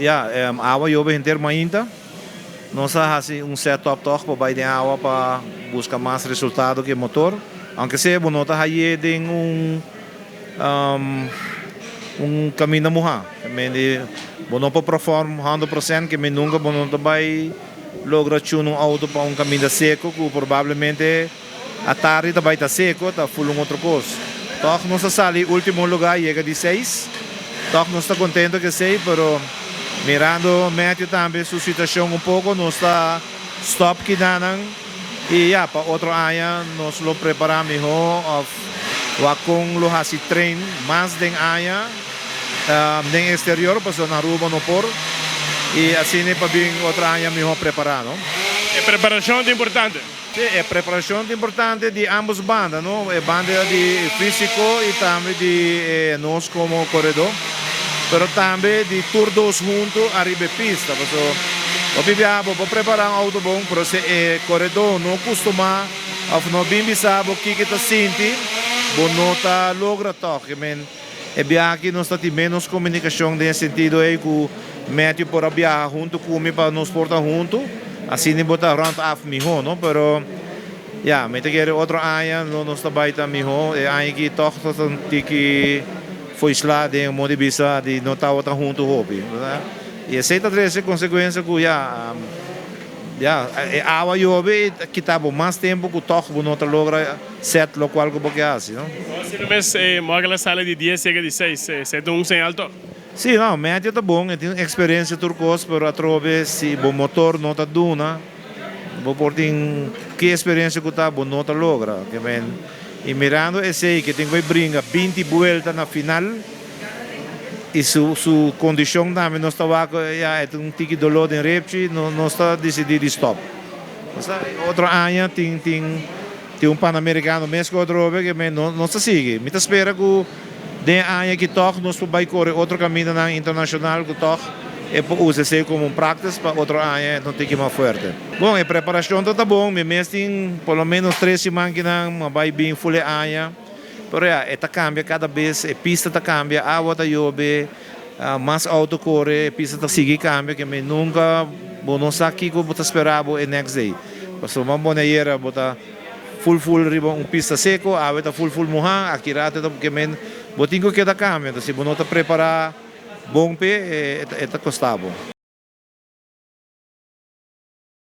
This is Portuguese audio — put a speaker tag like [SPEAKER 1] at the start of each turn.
[SPEAKER 1] água jove inteiro mainta. Nós fazemos um setup para vai de água para buscar mais resultado que motor. Aunque seja, não está aí tem caminho morrer. Não pode performar 100% que nunca não vai lograr um auto para caminho seco que provavelmente a tarde vai estar seco, está full outra coisa. Então, nós saímos no último lugar, chega de 6. Então, nós estamos contentes que 6, mas mirando Matthew também sua situação pouco, nós está stop que danan e para outra área nós lo preparamos melhor, com lo hasi train mais den área, den exterior para na rua no por e assim para bem outra área melhor preparado.
[SPEAKER 2] A preparação é importante.
[SPEAKER 1] Sim, a preparação é importante de ambas bandas, não? É banda de físico e também de nós como corredor, mas também de todos juntos arriba pista. Obviamente, vou preparar um auto bom, mas se o corredor não costuma, ou não bem sabe o que está sentindo, não está logra toque. É bem que nós temos menos comunicação nesse sentido, é que o Matthew por viajar junto comigo para nos portar junto. Assim nem botar round off melhor, não? Pero, me tem que outra área, não está bem melhor. É área que toch tem que foi lá de um modo de vista de não estar outra junto hobby, e essa é a consequência que água jove que estava mais tempo que toch não está logra set lo qual que você faz, não?
[SPEAKER 2] Se no mês morre a sala de 10 chega de 6, se tem sem alto.
[SPEAKER 1] Sim, não, médio está bom, tem experiência turcos, mas a trove se o motor não está duna, vou ter que experiência que está bom não está logra, e mirando esse que tem que brincar 20 voltas na final e sua condição também não está um tique dolor de repte, não está decidido stop. Outra área tem um pan-americano mesmo que outro que não está sigue, me espera que de área que toch nós vai correr outro caminho na internacional que toch usa se como practice para outra área não tem que mais forte. Bom, a preparação está bom, mês tem pelo menos 3 semanas que não vai bem full área, pero está cambia cada vez, a pista está cambia, a água está jove, mais auto corre, a pista está sigue cambia que nunca não sabe que você esperava o next day. Mas uma boa era botar full riba pista seco, a água está full mojar, aqui rata que botinho que está cambia, se você não está preparado bom pé, está custado.